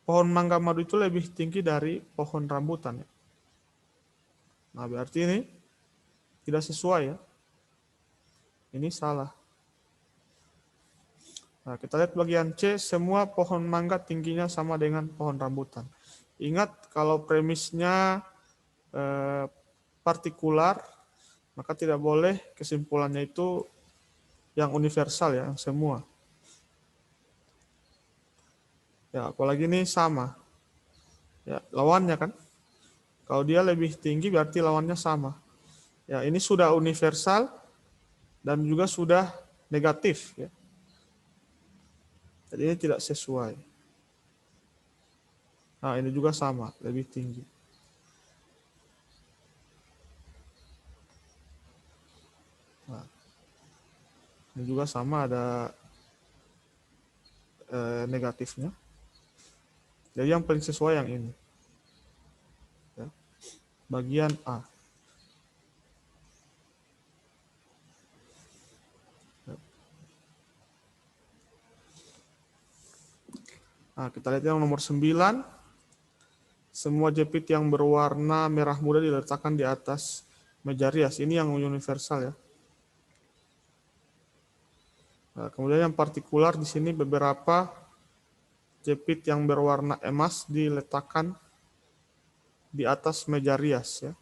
pohon mangga madu itu lebih tinggi dari pohon rambutan. Ya. Nah, berarti ini tidak sesuai ya. Ini salah. Nah, kita lihat bagian C, semua pohon mangga tingginya sama dengan pohon rambutan. Ingat, kalau premisnya partikular, maka tidak boleh kesimpulannya itu yang universal ya, yang semua. Ya, apalagi ini sama. Ya, lawannya kan. Kalau dia lebih tinggi berarti lawannya sama. Ya, ini sudah universal dan juga sudah negatif ya. Jadi ini tidak sesuai. Nah, ini juga sama, lebih tinggi. Nah, ini juga sama ada negatifnya. Jadi yang paling sesuai yang ini. Ya. Bagian A. Ya. Nah, kita lihat yang nomor 9. Semua jepit yang berwarna merah muda diletakkan di atas meja rias. Ini yang universal ya. Nah, kemudian yang partikular di sini beberapa jepit yang berwarna emas diletakkan di atas meja rias ya.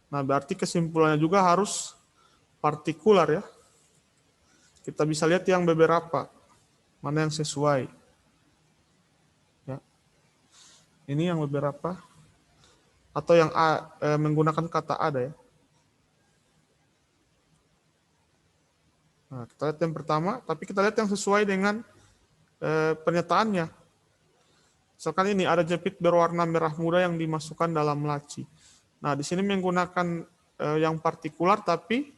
Nah, berarti kesimpulannya juga harus partikular ya. Kita bisa lihat yang beberapa, mana yang sesuai. Ya. Ini yang beberapa, atau yang A, menggunakan kata ada ya. Nah, kita lihat yang pertama, tapi kita lihat yang sesuai dengan pernyataannya. Misalkan ini ada jepit berwarna merah muda yang dimasukkan dalam laci. Nah, di sini menggunakan yang partikular tapi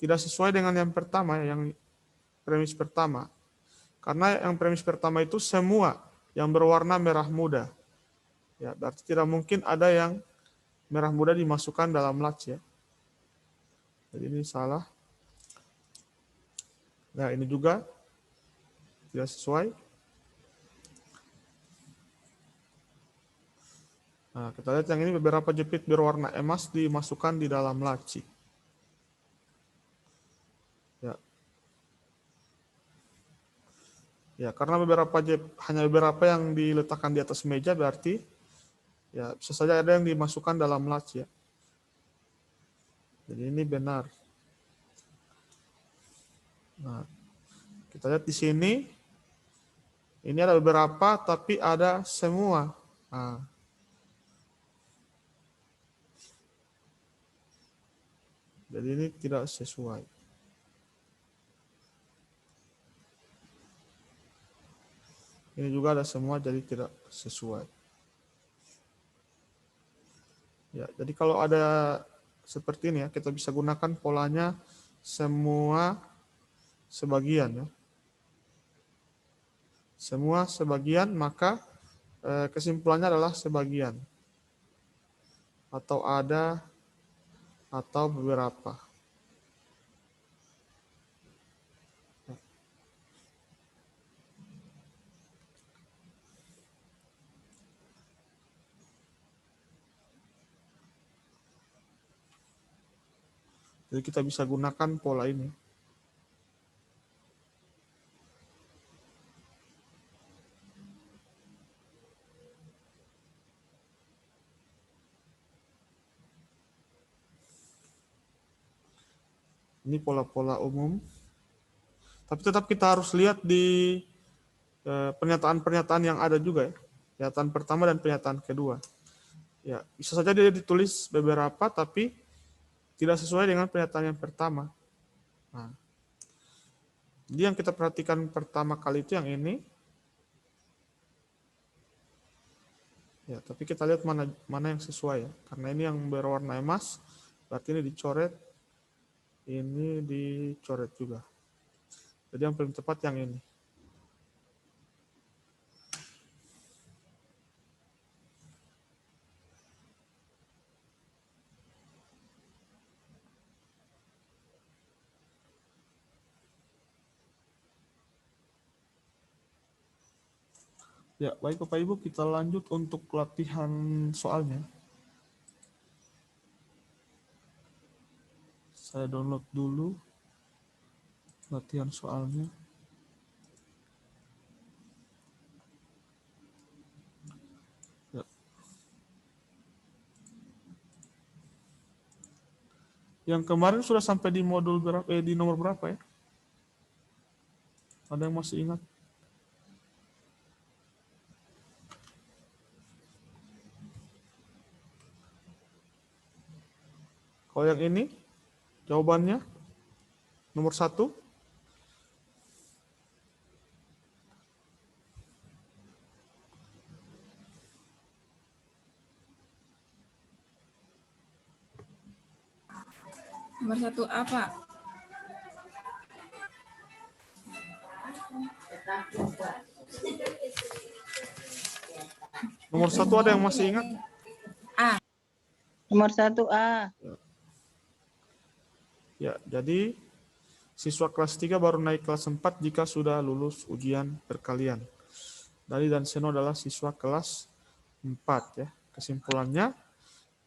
tidak sesuai dengan yang pertama, yang premis pertama. Karena yang premis pertama itu semua yang berwarna merah muda. Ya, berarti tidak mungkin ada yang merah muda dimasukkan dalam laci ya. Jadi ini salah. Nah, ini juga tidak sesuai. Nah, kita lihat yang ini beberapa jepit berwarna emas dimasukkan di dalam laci. Ya. Ya, karena hanya beberapa yang diletakkan di atas meja berarti ya bisa saja ada yang dimasukkan dalam laci ya. Jadi ini benar. Nah, kita lihat di sini ini ada beberapa tapi ada semua. Nah, jadi ini tidak sesuai. Ini juga ada semua jadi tidak sesuai. Ya, jadi kalau ada seperti ini ya, kita bisa gunakan polanya semua sebagian ya. Semua sebagian, maka kesimpulannya adalah sebagian. Atau ada, atau beberapa. Jadi kita bisa gunakan pola ini. Ini pola-pola umum. Tapi tetap kita harus lihat di pernyataan-pernyataan yang ada juga ya. Pernyataan pertama dan pernyataan kedua. Ya, bisa saja dia ditulis beberapa tapi tidak sesuai dengan pernyataan yang pertama. Nah, jadi yang kita perhatikan pertama kali itu yang ini. Ya, tapi kita lihat mana yang sesuai ya. Karena ini yang berwarna emas, berarti ini dicoret, ini dicoret juga. Jadi yang paling tepat yang ini. Ya, baik Bapak Ibu, kita lanjut untuk latihan soalnya. Saya download dulu latihan soalnya. Ya. Yang kemarin sudah sampai di modul berapa? Di nomor berapa ya? Ada yang masih ingat? Kalau yang ini, jawabannya nomor 1. Nomor 1 apa? Nomor 1 ada yang masih ingat? A. Nomor 1A. Ya, jadi siswa kelas 3 baru naik kelas 4 jika sudah lulus ujian perkalian. Dani dan Seno adalah siswa kelas 4 ya. Kesimpulannya,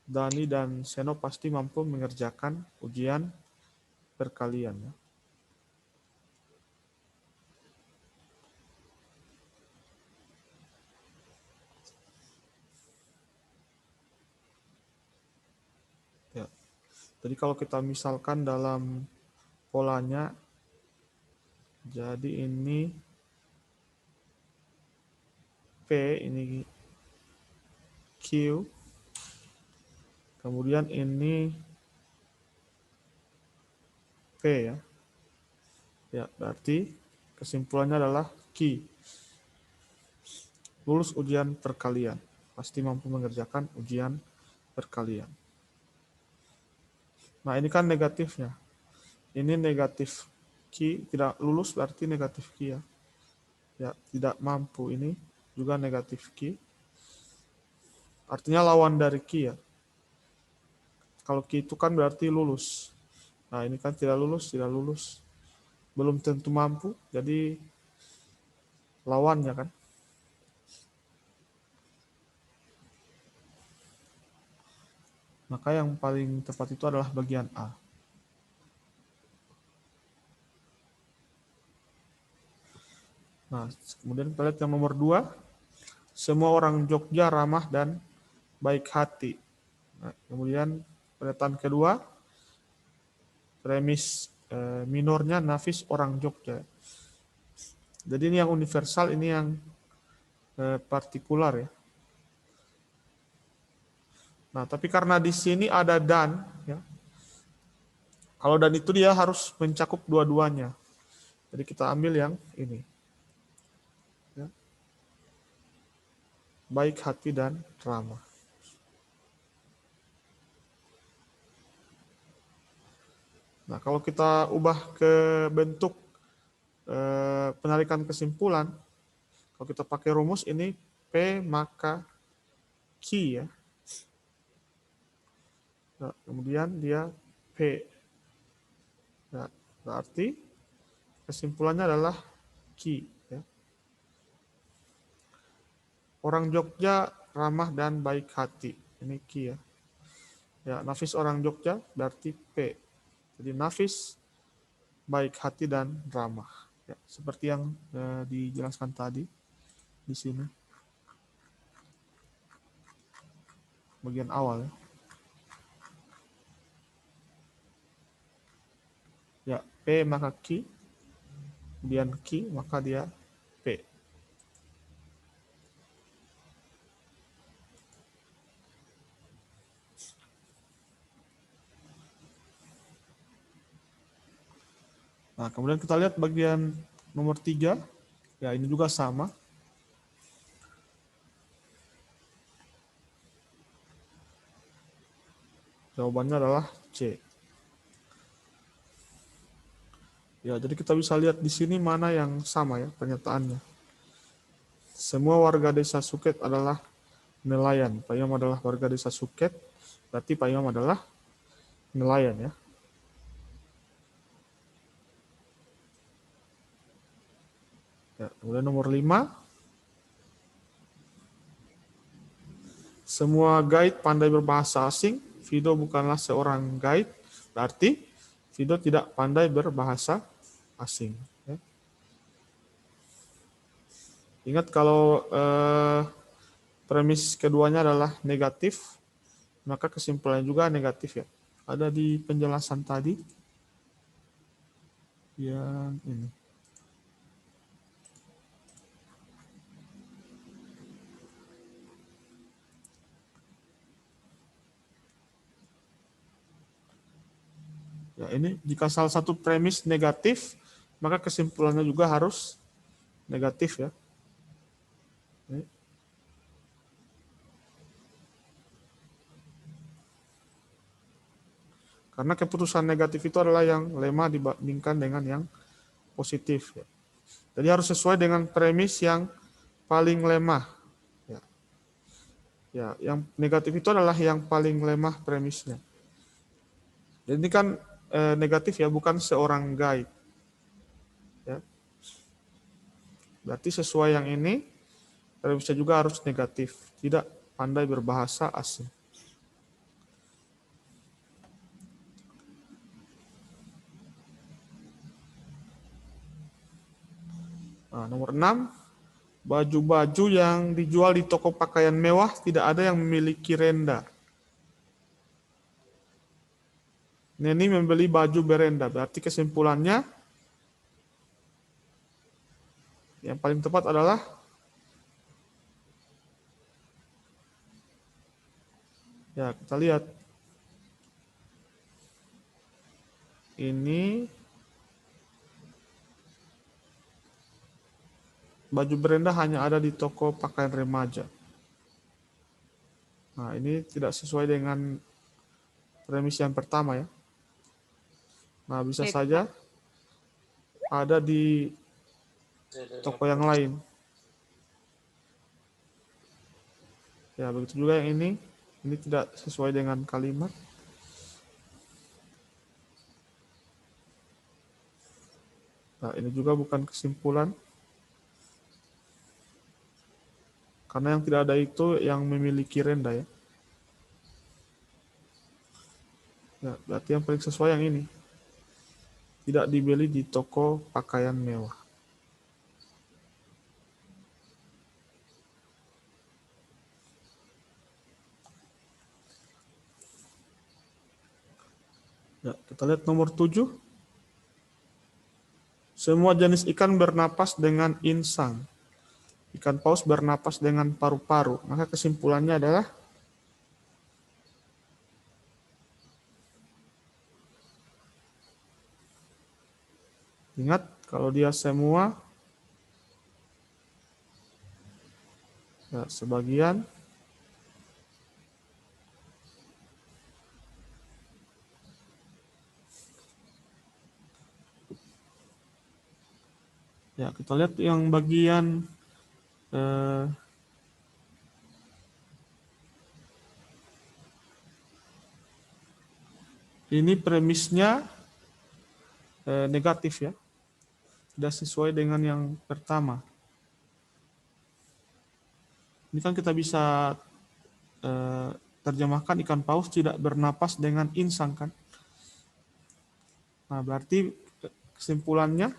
Dani dan Seno pasti mampu mengerjakan ujian perkalian ya. Ya. Jadi kalau kita misalkan dalam polanya, jadi ini P, ini Q, kemudian ini P ya. Ya, berarti kesimpulannya adalah Q. Lulus ujian perkalian. Pasti mampu mengerjakan ujian perkalian. Nah, ini kan negatifnya. Ini negatif Q, tidak lulus berarti negatif Q ya. Ya, tidak mampu ini juga negatif Q. Artinya lawan dari Q ya. Kalau Q itu kan berarti lulus. Nah, ini kan tidak lulus, tidak lulus. Belum tentu mampu, jadi lawannya kan. Maka yang paling tepat itu adalah bagian A. Nah, kemudian kita lihat yang nomor 2. Semua orang Jogja ramah dan baik hati. Nah, kemudian pernyataan kedua, premis minornya Nafis orang Jogja. Jadi ini yang universal, ini yang partikular ya. Nah, tapi karena di sini ada dan, ya. Kalau dan itu dia harus mencakup dua-duanya. Jadi kita ambil yang ini. Ya. Baik hati dan ramah. Nah, kalau kita ubah ke bentuk penarikan kesimpulan, kalau kita pakai rumus ini P maka Q ya. Nah, kemudian dia P. Nah, berarti kesimpulannya adalah Q. Ya. Orang Jogja ramah dan baik hati. Ini Q ya. Ya, Nafis orang Jogja berarti P. Jadi Nafis baik hati dan ramah. Ya, seperti yang dijelaskan tadi di sini. Bagian awal ya. Ya, P maka Q, kemudian Q maka dia P. Nah, kemudian kita lihat bagian nomor 3. Ya, ini juga sama. Jawabannya adalah C. Ya, jadi kita bisa lihat di sini mana yang sama ya pernyataannya. Semua warga desa Suket adalah nelayan. Pak Imam adalah warga desa Suket, berarti Pak Imam adalah nelayan ya. Ya, kemudian nomor 5. semua guide pandai berbahasa asing, Fido bukanlah seorang guide, berarti Fido tidak pandai berbahasa asing. Ya. Ingat kalau premis keduanya adalah negatif, maka kesimpulannya juga negatif ya. Ada di penjelasan tadi yang ini. Ya, ini jika salah satu premis negatif, maka kesimpulannya juga harus negatif ya. Ini. Karena keputusan negatif itu adalah yang lemah dibandingkan dengan yang positif. Ya. Jadi harus sesuai dengan premis yang paling lemah. Ya, ya, yang negatif itu adalah yang paling lemah premisnya. Jadi ini kan negatif ya, bukan seorang guide. Ya. Berarti sesuai yang ini, premisnya juga harus negatif, tidak pandai berbahasa asing. Nah, nomor 6, baju-baju yang dijual di toko pakaian mewah tidak ada yang memiliki renda. Neni membeli baju berenda, berarti kesimpulannya yang paling tepat adalah ya kita lihat ini baju berenda hanya ada di toko pakaian remaja. Nah, ini tidak sesuai dengan premis yang pertama ya. Nah, bisa saja ada di toko yang lain. Ya, begitu juga yang ini. Ini tidak sesuai dengan kalimat. Nah, ini juga bukan kesimpulan. Karena yang tidak ada itu yang memiliki renda ya. Ya, berarti yang paling sesuai yang ini. Tidak dibeli di toko pakaian mewah. Ya, kita lihat nomor 7. Semua jenis ikan bernapas dengan insang. Ikan paus bernapas dengan paru-paru. Maka kesimpulannya adalah ingat kalau dia semua ya, sebagian ya kita lihat yang bagian ini premisnya negatif ya. Tidak sesuai dengan yang pertama. Ini kan kita bisa terjemahkan ikan paus tidak bernapas dengan insang kan. Nah, berarti kesimpulannya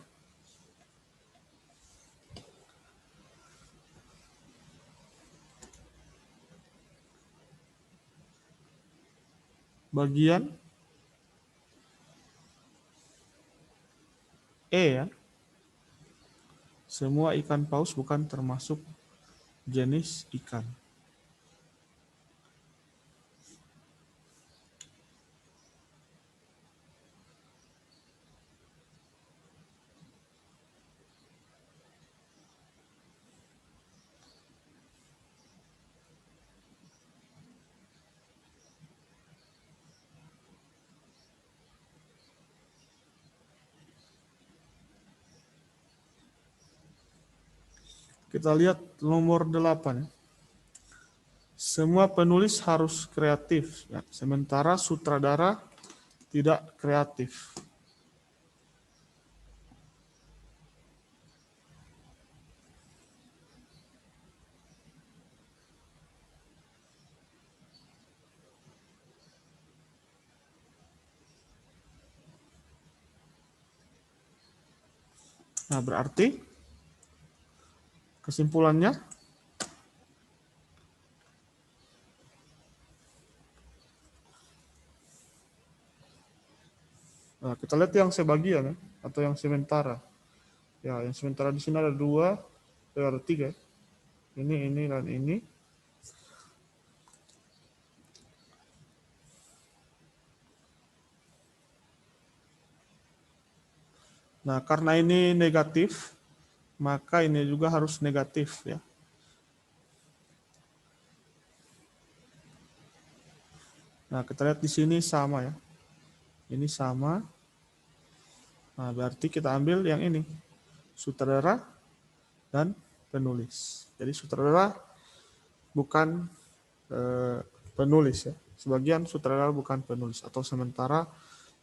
bagian E ya. Semua ikan paus bukan termasuk jenis ikan. Kita lihat nomor 8. Semua penulis harus kreatif, ya. Sementara sutradara tidak kreatif. Nah, berarti kesimpulannya nah, kita lihat yang sebagian ya, atau yang sementara. Ya, yang sementara di sini ada ada tiga. Ini, dan ini. Nah, karena ini negatif, maka ini juga harus negatif ya. Nah, kita lihat di sini sama ya. Ini sama. Nah, berarti kita ambil yang ini. Sutradara dan penulis. Jadi sutradara bukan penulis ya. Sebagian sutradara bukan penulis atau sementara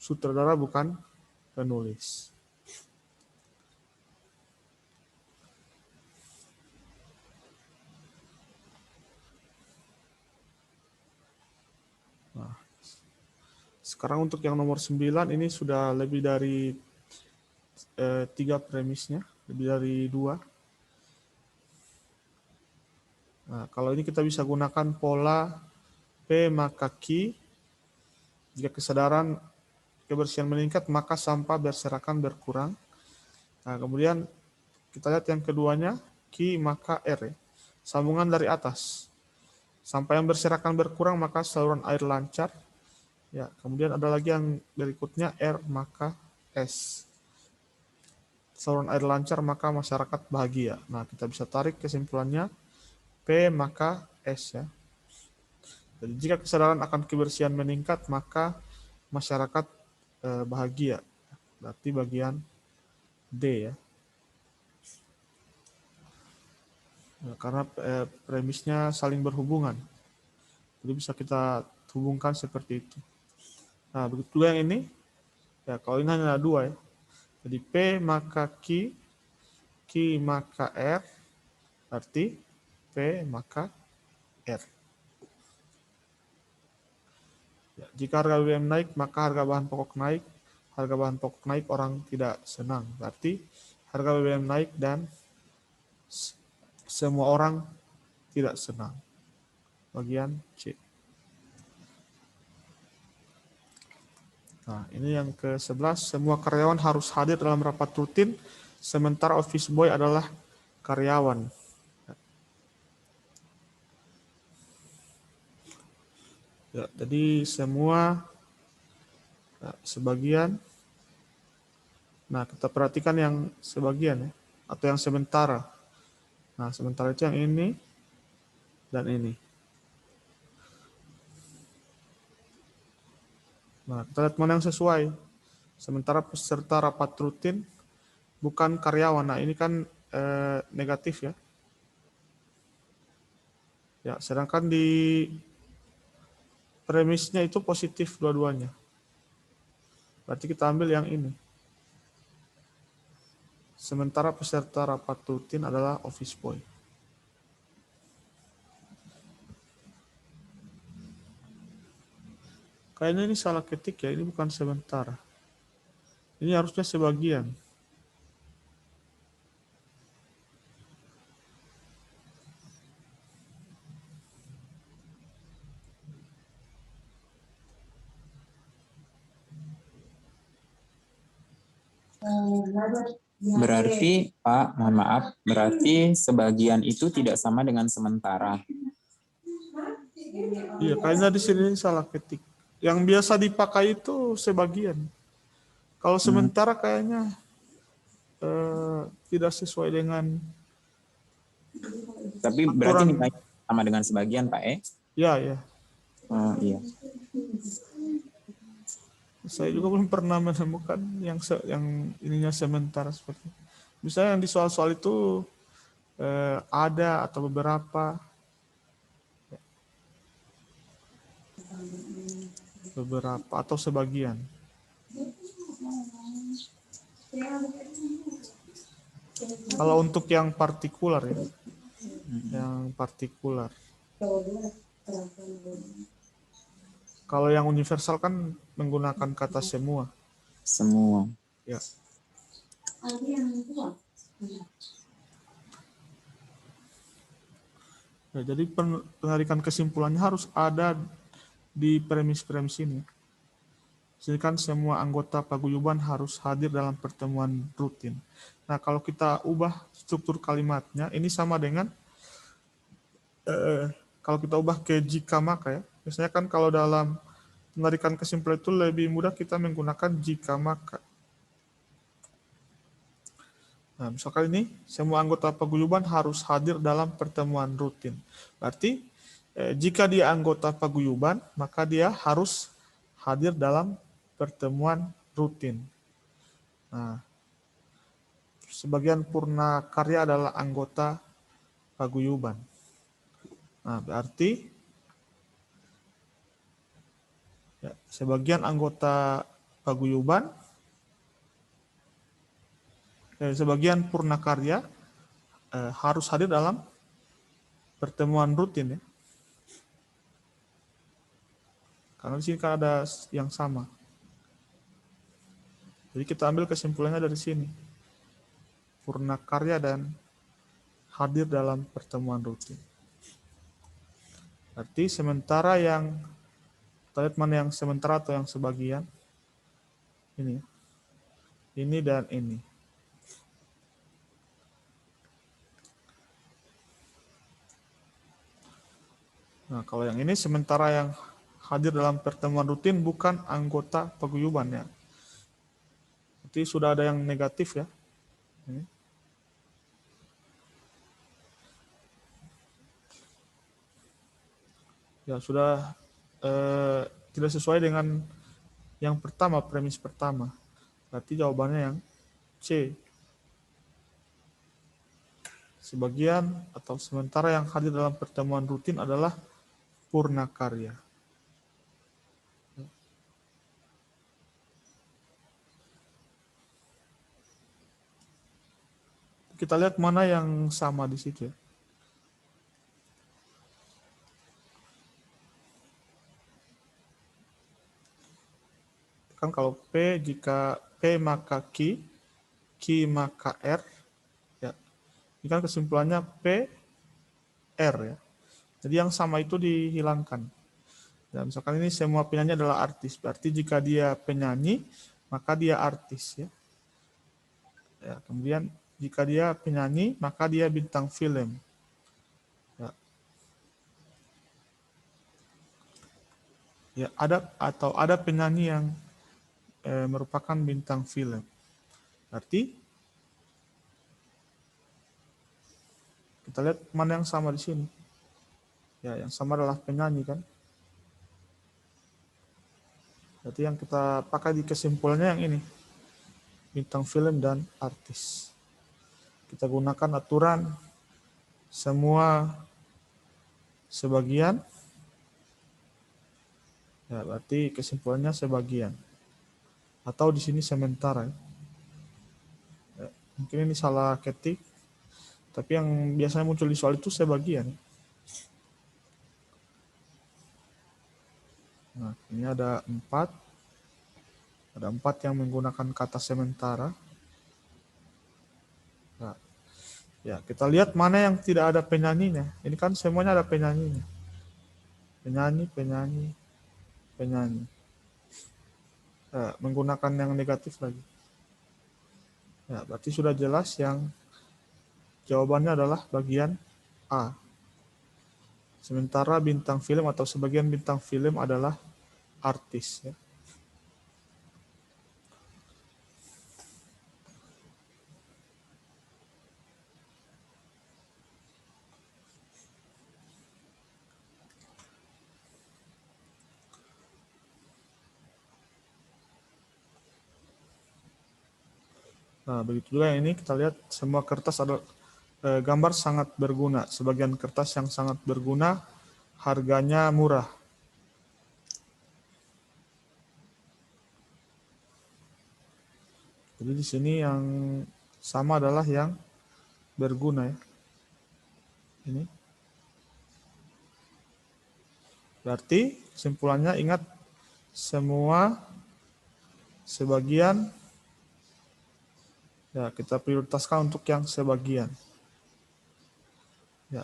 sutradara bukan penulis. Nah, sekarang untuk yang nomor 9 ini sudah lebih dari 3 premisnya, lebih dari 2. Nah, kalau ini kita bisa gunakan pola P maka Q. Jika kesadaran kebersihan meningkat, maka sampah berserakan berkurang. Nah, kemudian kita lihat yang keduanya, Q maka R. Sambungan dari atas. Sampah yang berserakan berkurang, maka saluran air lancar. Ya, kemudian ada lagi yang berikutnya, R maka S. Saluran air lancar, maka masyarakat bahagia. Nah, kita bisa tarik kesimpulannya, P maka S ya. Jadi jika kesadaran akan kebersihan meningkat, maka masyarakat bahagia. Berarti bagian D ya. Karena premisnya saling berhubungan. Jadi bisa kita hubungkan seperti itu. Nah, begitu yang ini. Ya, kalau ini hanya ada 2 ya. Jadi P maka Q, Q maka R, berarti P maka R. Ya, jika harga BBM naik, maka harga bahan pokok naik. Harga bahan pokok naik, orang tidak senang. Berarti harga BBM naik dan semua orang tidak senang. Bagian C. Nah, ini yang ke-11. Semua karyawan harus hadir dalam rapat rutin, sementara office boy adalah karyawan. Ya, jadi semua sebagian. Nah, kita perhatikan yang sebagian ya, atau yang sementara. Nah, sementara itu yang ini dan ini. Nah, kita lihat mana yang sesuai. Sementara peserta rapat rutin bukan karyawan. Nah, ini kan negatif ya. Ya, sedangkan di premisnya itu positif dua-duanya. Berarti kita ambil yang ini. Sementara peserta rapat rutin adalah office boy. Kayaknya ini salah ketik ya, ini bukan sementara. Ini harusnya sebagian. Berarti, Pak, mohon maaf, berarti sebagian itu tidak sama dengan sementara. Iya, kayaknya di sini salah ketik. Yang biasa dipakai itu sebagian. Kalau sementara kayaknya tidak sesuai dengan Tapi aturan. berarti nilainya sama dengan sebagian, Pak, Ya, ya. Oh, iya. Saya juga belum pernah menemukan yang ininya sementara seperti itu. Misalnya yang di soal-soal itu ada atau beberapa atau sebagian. Kalau untuk yang partikular ya, yang partikular. Kalau yang universal kan menggunakan kata semua. Semua. Ya. Ya, jadi penarikan kesimpulannya harus ada di premis-premis ini. Jadi kan semua anggota paguyuban harus hadir dalam pertemuan rutin. Nah, kalau kita ubah struktur kalimatnya, ini sama dengan kalau kita ubah ke jika maka ya. Biasanya kan kalau dalam penarikan kesimpulan itu lebih mudah kita menggunakan jika maka. Nah, misalkan ini semua anggota paguyuban harus hadir dalam pertemuan rutin. Berarti jika dia anggota paguyuban, maka dia harus hadir dalam pertemuan rutin. Nah, sebagian purna karya adalah anggota paguyuban. Nah, berarti ya, sebagian anggota paguyuban, sebagian purna karya harus hadir dalam pertemuan rutin ya. Karena di sini kan ada yang sama. Jadi kita ambil kesimpulannya dari sini. Purna karya dan hadir dalam pertemuan rutin. Berarti sementara yang, kita lihat mana yang sementara atau yang sebagian. Ini. Ini dan ini. Nah, kalau yang ini sementara yang hadir dalam pertemuan rutin bukan anggota paguyuban ya. Berarti sudah ada yang negatif ya. Ini. Ya sudah tidak sesuai dengan yang pertama, premis pertama. Berarti jawabannya yang C. Sebagian atau sementara yang hadir dalam pertemuan rutin adalah purna karya. Kita lihat mana yang sama di situ ya. Kan kalau P, jika P maka Q maka R. Ya. Ini kan kesimpulannya P, R ya. Jadi yang sama itu dihilangkan. Dan misalkan ini semua penyanyi adalah artis. Berarti jika dia penyanyi, maka dia artis ya. Ya, kemudian jika dia penyanyi, maka dia bintang film. Ya. Ya, ada penyanyi yang merupakan bintang film. Berarti kita lihat mana yang sama di sini. Ya, yang sama adalah penyanyi kan. Berarti yang kita pakai di kesimpulannya yang ini. Bintang film dan artis. Kita gunakan aturan semua sebagian. Ya, berarti kesimpulannya sebagian. Atau di sini sementara. Ya, mungkin ini salah ketik. Tapi yang biasanya muncul di soal itu sebagian. Nah, ini ada 4. Ada 4 yang menggunakan kata sementara. Nah, ya, kita lihat mana yang tidak ada penyanyinya. Ini kan semuanya ada penyanyinya. Penyanyi, penyanyi, penyanyi. Ya, menggunakan yang negatif lagi. Ya, berarti sudah jelas yang jawabannya adalah bagian A. Sementara bintang film atau sebagian bintang film adalah artis. Ya. Nah, begitu juga yang ini kita lihat semua kertas ada gambar sangat berguna. Sebagian kertas yang sangat berguna harganya murah. Jadi di sini yang sama adalah yang berguna ya. Ini. Berarti kesimpulannya ingat semua sebagian Ya, kita prioritaskan untuk yang sebagian. Ya.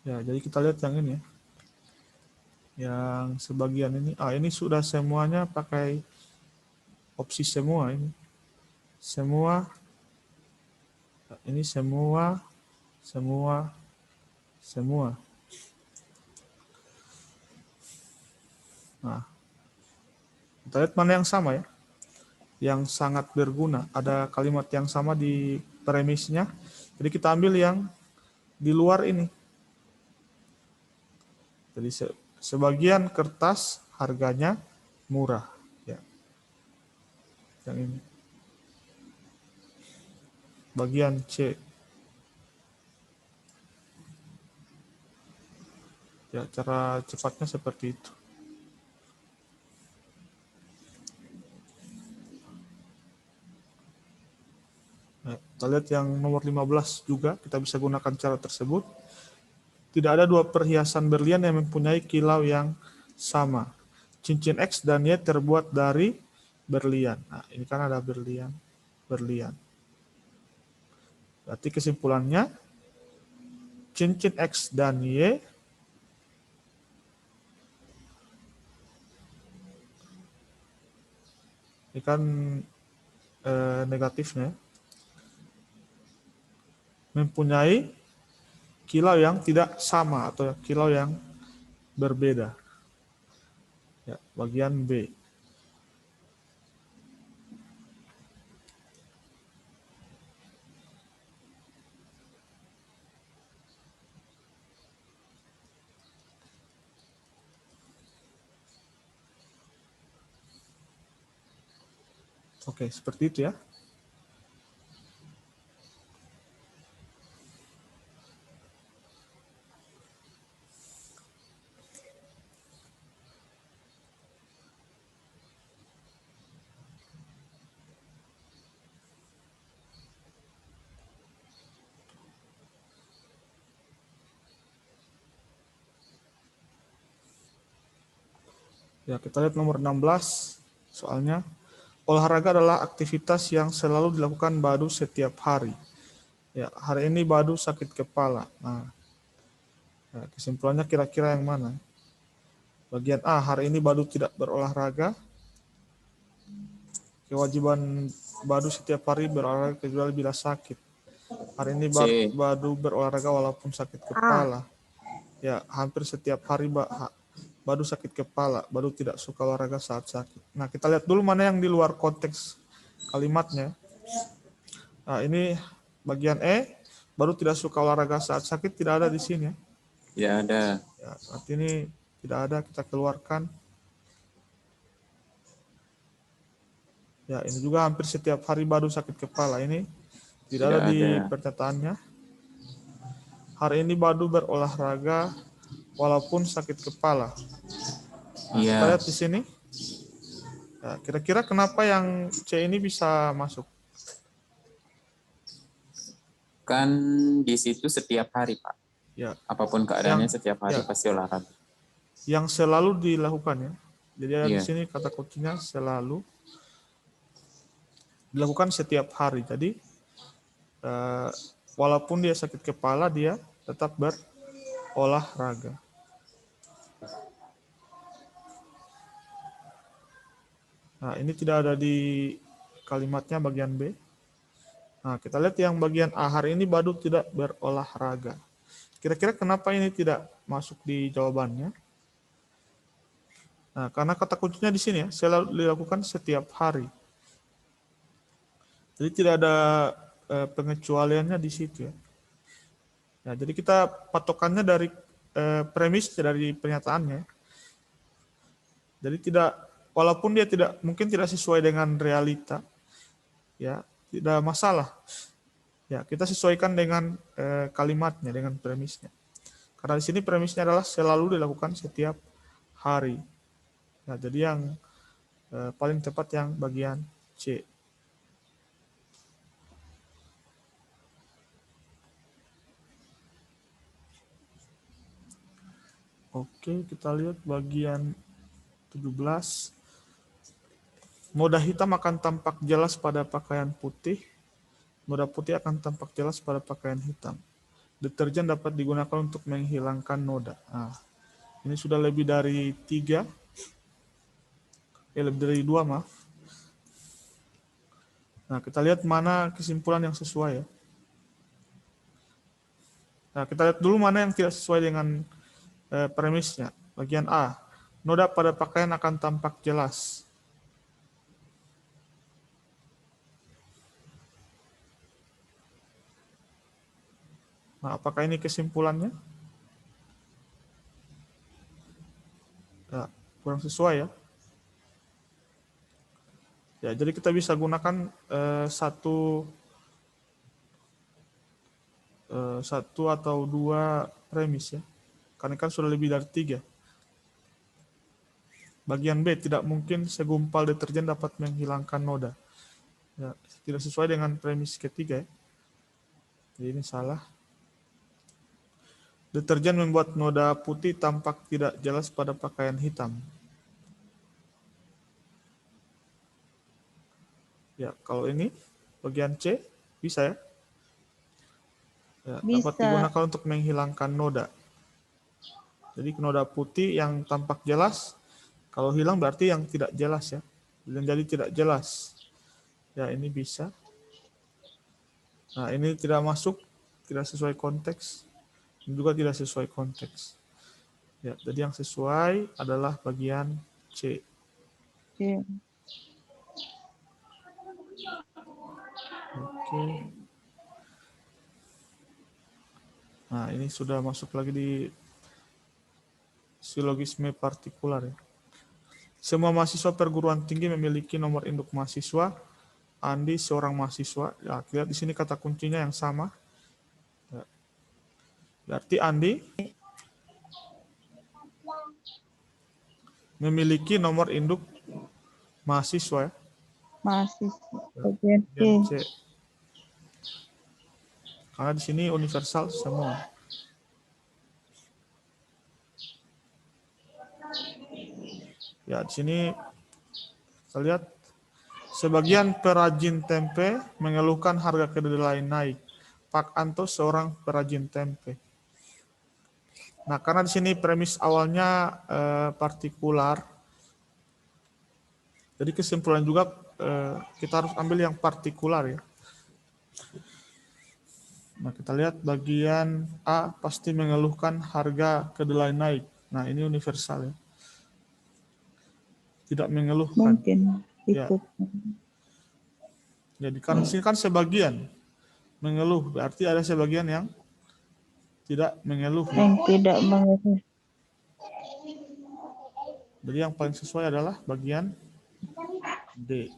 Ya, jadi kita lihat yang ini ya. Yang sebagian ini, ini sudah semuanya pakai opsi semua ini. Semua, ini semua, semua. Nah, kita lihat mana yang sama ya. Yang sangat berguna. Ada kalimat yang sama di premisnya. Jadi kita ambil yang di luar ini. Jadi sebagian kertas harganya murah. Ya. Yang ini. Bagian C. Ya, cara cepatnya seperti itu. Nah, kita lihat yang nomor 15 juga kita bisa gunakan cara tersebut. Tidak ada dua perhiasan berlian yang mempunyai kilau yang sama. Cincin X dan Y terbuat dari berlian. Nah, ini kan ada berlian. Berarti kesimpulannya, cincin X dan Y ini kan negatifnya, mempunyai kilau yang tidak sama atau kilau yang berbeda. Ya, bagian B. Oke, seperti itu ya. Ya, kita lihat nomor 16 soalnya. Olahraga adalah aktivitas yang selalu dilakukan Badu setiap hari. Ya, hari ini Badu sakit kepala. Nah, kesimpulannya kira-kira yang mana? Bagian A, hari ini Badu tidak berolahraga. Kewajiban Badu setiap hari berolahraga kecuali bila sakit. Hari ini C. Badu berolahraga walaupun sakit kepala. Ya, hampir setiap hari Badu sakit kepala. Badu tidak suka olahraga saat sakit. Nah, kita lihat dulu mana yang di luar konteks kalimatnya. Nah, ini bagian E, Badu tidak suka olahraga saat sakit, tidak ada di sini. Tidak ada. Ya, arti ini tidak ada, kita keluarkan. Ya, ini juga hampir setiap hari Badu sakit kepala. Ini tidak ada di pernyataannya. Hari ini Badu berolahraga walaupun sakit kepala. Nah, kita lihat di sini. Ya, kira-kira kenapa yang C ini bisa masuk? Kan di situ setiap hari, Pak. Ya. Apapun keadaannya setiap hari pasti olahraga. Yang selalu dilakukan ya. Jadi ada di Iya. sini kata kuncinya selalu dilakukan setiap hari. Jadi walaupun dia sakit kepala, dia tetap berolahraga. Nah, ini tidak ada di kalimatnya bagian B. Nah, kita lihat yang bagian A, hari ini Badu tidak berolahraga. Kira-kira kenapa ini tidak masuk di jawabannya? Nah, karena kata kuncinya di sini ya, selalu dilakukan setiap hari. Jadi tidak ada pengecualiannya di situ ya. Nah, jadi kita patokannya dari premis dari pernyataannya. Jadi tidak, walaupun dia mungkin tidak sesuai dengan realita, ya tidak masalah. Ya, kita sesuaikan dengan kalimatnya, dengan premisnya. Karena di sini premisnya adalah selalu dilakukan setiap hari. Nah, jadi yang paling tepat yang bagian C. Oke, kita lihat bagian 17. Noda hitam akan tampak jelas pada pakaian putih. Noda putih akan tampak jelas pada pakaian hitam. Deterjen dapat digunakan untuk menghilangkan noda. Nah, ini sudah lebih dari 3. Lebih dari 2, maaf. Nah, kita lihat mana kesimpulan yang sesuai ya. Nah, kita lihat dulu mana yang tidak sesuai dengan premisnya. Bagian A. Noda pada pakaian akan tampak jelas. Nah, apakah ini kesimpulannya? Ya, kurang sesuai ya. Ya, jadi kita bisa gunakan satu atau 2 premis ya. Karena kan sudah lebih dari 3. Bagian B, tidak mungkin segumpal deterjen dapat menghilangkan noda. Ya, tidak sesuai dengan premis ketiga ya. Jadi ini salah. Deterjen membuat noda putih tampak tidak jelas pada pakaian hitam. Ya, kalau ini bagian C bisa ya. Ya, dapat Bisa. digunakan untuk menghilangkan noda. Jadi noda putih yang tampak jelas, kalau hilang berarti yang tidak jelas ya. Dan jadi tidak jelas. Ya, ini bisa. Nah, ini tidak masuk, tidak sesuai konteks. Ini juga tidak sesuai konteks. Ya, jadi yang sesuai adalah bagian C. Oke. Oke. Nah, ini sudah masuk lagi di silogisme partikular ya. Semua mahasiswa perguruan tinggi memiliki nomor induk mahasiswa. Andi seorang mahasiswa. Ya, lihat di sini kata kuncinya yang sama. Ya. Berarti Andi memiliki nomor induk mahasiswa ya. Mahasiswa. Bagian C. Bagian C. Karena di sini universal semua. Ya, di sini kita lihat sebagian perajin tempe mengeluhkan harga kedelai naik. Pak Anto seorang perajin tempe. Nah, karena di sini premis awalnya partikular, jadi kesimpulan juga kita harus ambil yang partikular ya. Nah, kita lihat bagian A pasti mengeluhkan harga kedelai naik. Nah, ini universal ya. Tidak mengeluhkan. Mungkin Ya. ikut. Jadi karena di sini kan sebagian mengeluh, berarti ada sebagian yang tidak mengeluh. Yang tidak mengeluh. Jadi yang paling sesuai adalah bagian D.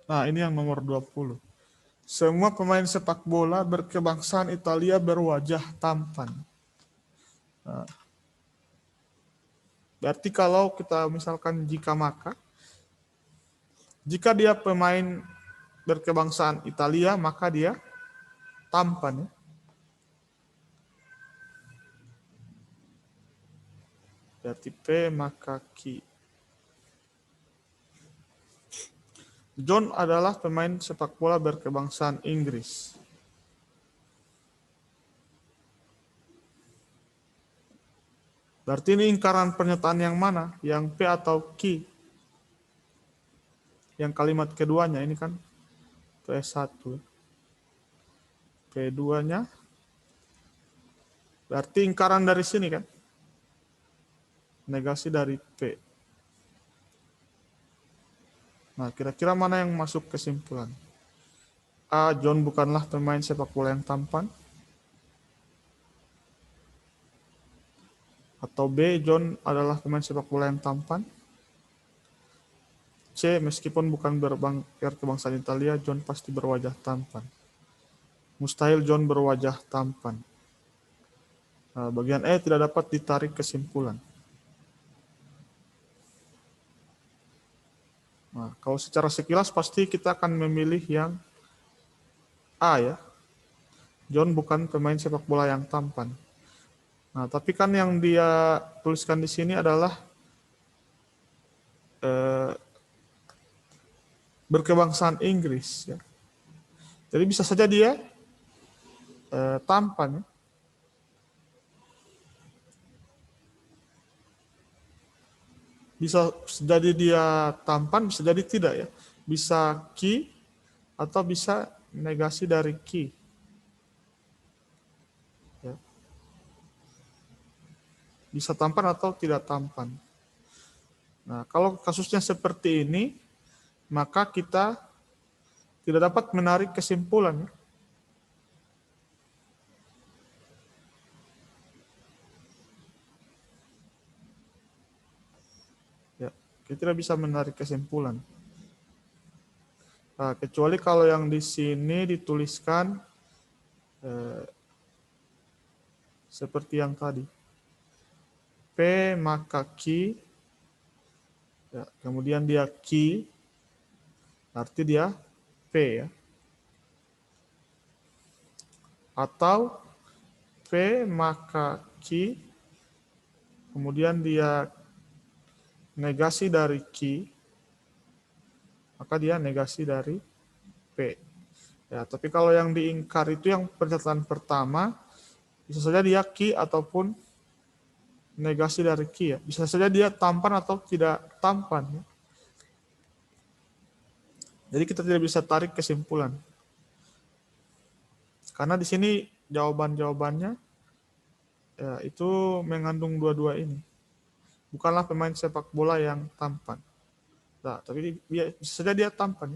Nah, ini yang nomor 20. Semua pemain sepak bola berkebangsaan Italia berwajah tampan. Nah, berarti kalau kita misalkan jika dia pemain berkebangsaan Italia, maka dia tampan ya. Berarti P maka Q. John adalah pemain sepak bola berkebangsaan Inggris. Berarti ini lingkaran pernyataan yang mana? Yang P atau Q? Yang kalimat keduanya ini kan P1. P2-nya berarti lingkaran dari sini kan? Negasi dari P. Nah, kira-kira mana yang masuk kesimpulan? A. John bukanlah pemain sepak bola yang tampan. Atau B. John adalah pemain sepak bola yang tampan. C. Meskipun bukan berkebangsaan Italia, John pasti berwajah tampan. Mustahil John berwajah tampan. Nah, bagian E tidak dapat ditarik kesimpulan. Nah, kalau secara sekilas pasti kita akan memilih yang A ya. John bukan pemain sepak bola yang tampan. Nah, tapi kan yang dia tuliskan di sini adalah berkebangsaan Inggris ya. Jadi bisa saja dia tampan ya. Bisa jadi dia tampan, bisa jadi tidak ya. Bisa ki atau bisa negasi dari ki. Ya. Bisa tampan atau tidak tampan. Nah, kalau kasusnya seperti ini, maka kita tidak dapat menarik kesimpulan. Ya, kita tidak bisa menarik kesimpulan. Nah, kecuali kalau yang di sini dituliskan seperti yang tadi. P maka Q, ya, kemudian dia Q, arti dia P ya. Atau P maka Q, kemudian dia negasi dari Q, maka dia negasi dari P. Ya, tapi kalau yang diingkar itu yang pernyataan pertama, bisa saja dia Q ataupun negasi dari Q ya. Bisa saja dia tampan atau tidak tampan. Ya. Jadi kita tidak bisa tarik kesimpulan. Karena di sini jawaban-jawabannya ya, itu mengandung dua-dua ini. Bukanlah pemain sepak bola yang tampan. Nah, tapi dia, bisa saja dia tampan.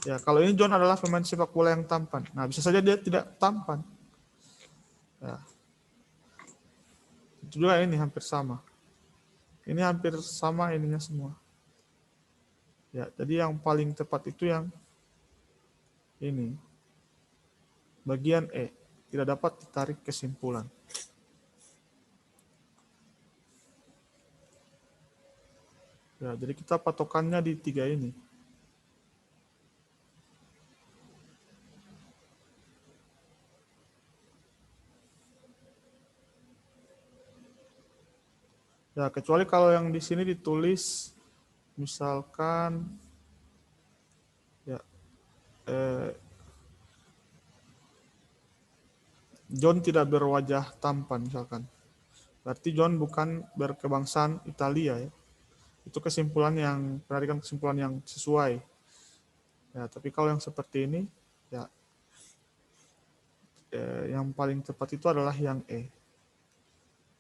Ya, kalau ini John adalah pemain sepak bola yang tampan. Nah, bisa saja dia tidak tampan. Ya. Itu juga ini hampir sama. Ini hampir sama ininya semua. Ya, jadi yang paling tepat itu yang ini. Bagian E. Tidak dapat ditarik kesimpulan. Ya, jadi kita patokannya di 3 ini. Ya, kecuali kalau yang di sini ditulis misalkan ya John tidak berwajah tampan misalkan. Berarti John bukan berkebangsaan Italia ya. Itu kesimpulan yang penarikan kesimpulan yang sesuai. Ya, tapi kalau yang seperti ini ya yang paling tepat itu adalah yang E.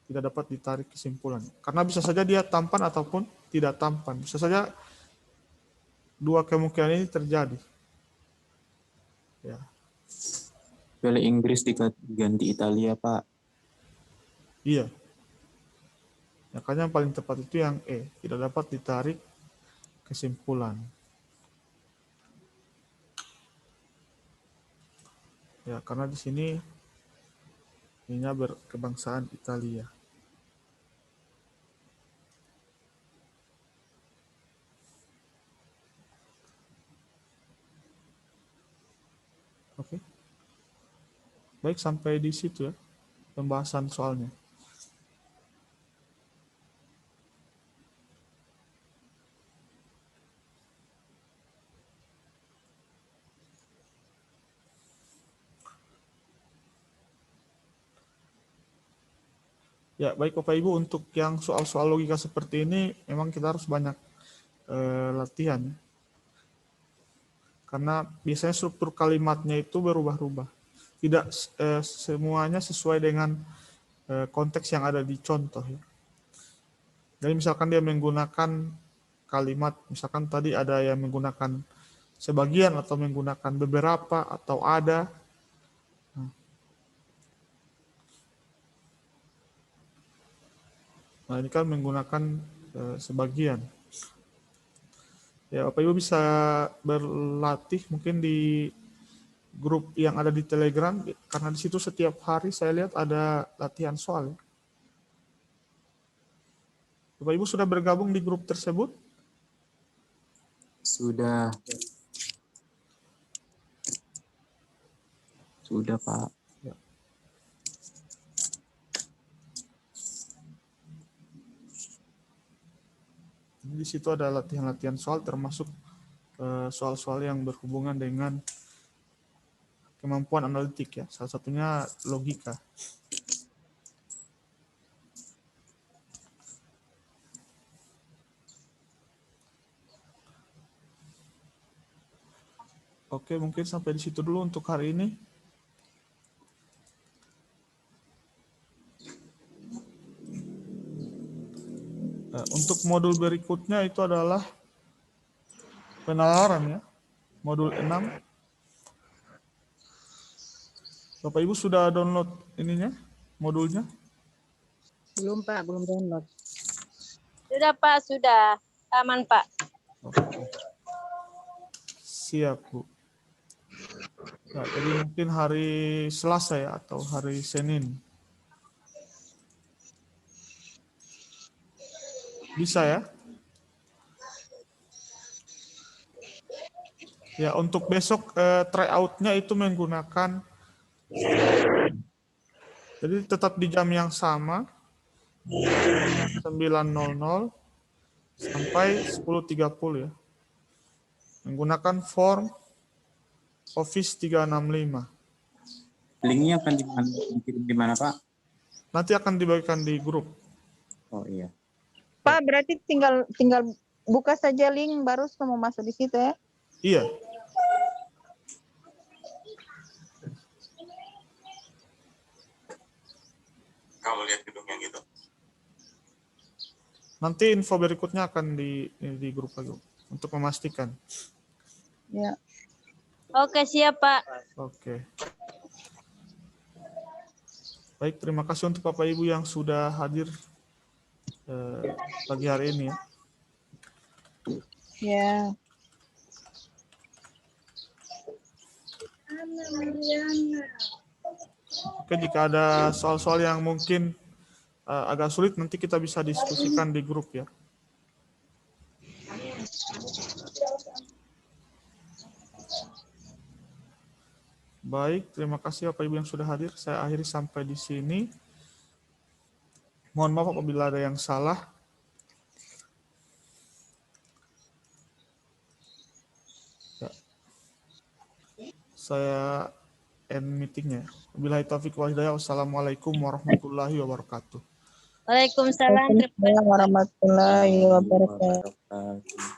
Tidak dapat ditarik kesimpulan. Karena bisa saja dia tampan ataupun tidak tampan. Bisa saja dua kemungkinan ini terjadi. Ya. Pilih Inggris diganti Italia, Pak. Iya. Makanya yang paling tepat itu yang E. Tidak dapat ditarik kesimpulan. Ya, karena di sini ininya berkebangsaan Italia. Oke. Baik, sampai di situ ya pembahasan soalnya. Ya, baik Bapak Ibu, untuk yang soal-soal logika seperti ini memang kita harus banyak latihan. Karena biasanya struktur kalimatnya itu berubah-ubah. Tidak semuanya sesuai dengan konteks yang ada di contoh. Ya. Jadi misalkan dia menggunakan kalimat, misalkan tadi ada yang menggunakan sebagian atau menggunakan beberapa atau ada. Nah, ini kan menggunakan sebagian. Ya, Bapak Ibu bisa berlatih mungkin di grup yang ada di Telegram, karena di situ setiap hari saya lihat ada latihan soal. Bapak Ibu sudah bergabung di grup tersebut? Sudah. Sudah, Pak. Di situ ada latihan-latihan soal termasuk soal-soal yang berhubungan dengan kemampuan analitik ya. Salah satunya logika. Oke, mungkin sampai di situ dulu untuk hari ini. Untuk modul berikutnya itu adalah penalaran ya. Modul 6. Bapak Ibu sudah download ininya, modulnya? Belum Pak, belum download. Sudah Pak, sudah. Aman Pak. Oke. Siap, Bu. Nah, jadi mungkin hari Selasa ya, atau hari Senin. Bisa ya? Ya, untuk besok tryout-nya itu menggunakan, jadi tetap di jam yang sama, 9.00 sampai 10.30 ya. Menggunakan form Office 365. Linknya akan dikirim di mana, Pak? Nanti akan dibagikan di grup. Oh iya. Pak, berarti tinggal buka saja link baru semua masuk di situ ya? Iya. Kalau lihat gedungnya gitu. Nanti info berikutnya akan di grup lagi untuk memastikan. Ya. Oke, siap Pak. Oke. Baik, terima kasih untuk Bapak Ibu yang sudah hadir pagi hari ini ya. Ya. Oke, jika ada soal-soal yang mungkin agak sulit, nanti kita bisa diskusikan di grup ya. Baik, terima kasih Bapak Ibu yang sudah hadir. Saya akhiri sampai di sini. Mohon maaf apabila ada yang salah. Ya. Saya end meetingnya. Wabillahi taufiq wal hidayah. Wassalamualaikum warahmatullahi wabarakatuh. Waalaikumsalam. Waalaikumsalam warahmatullahi wabarakatuh. Wabarakatuh.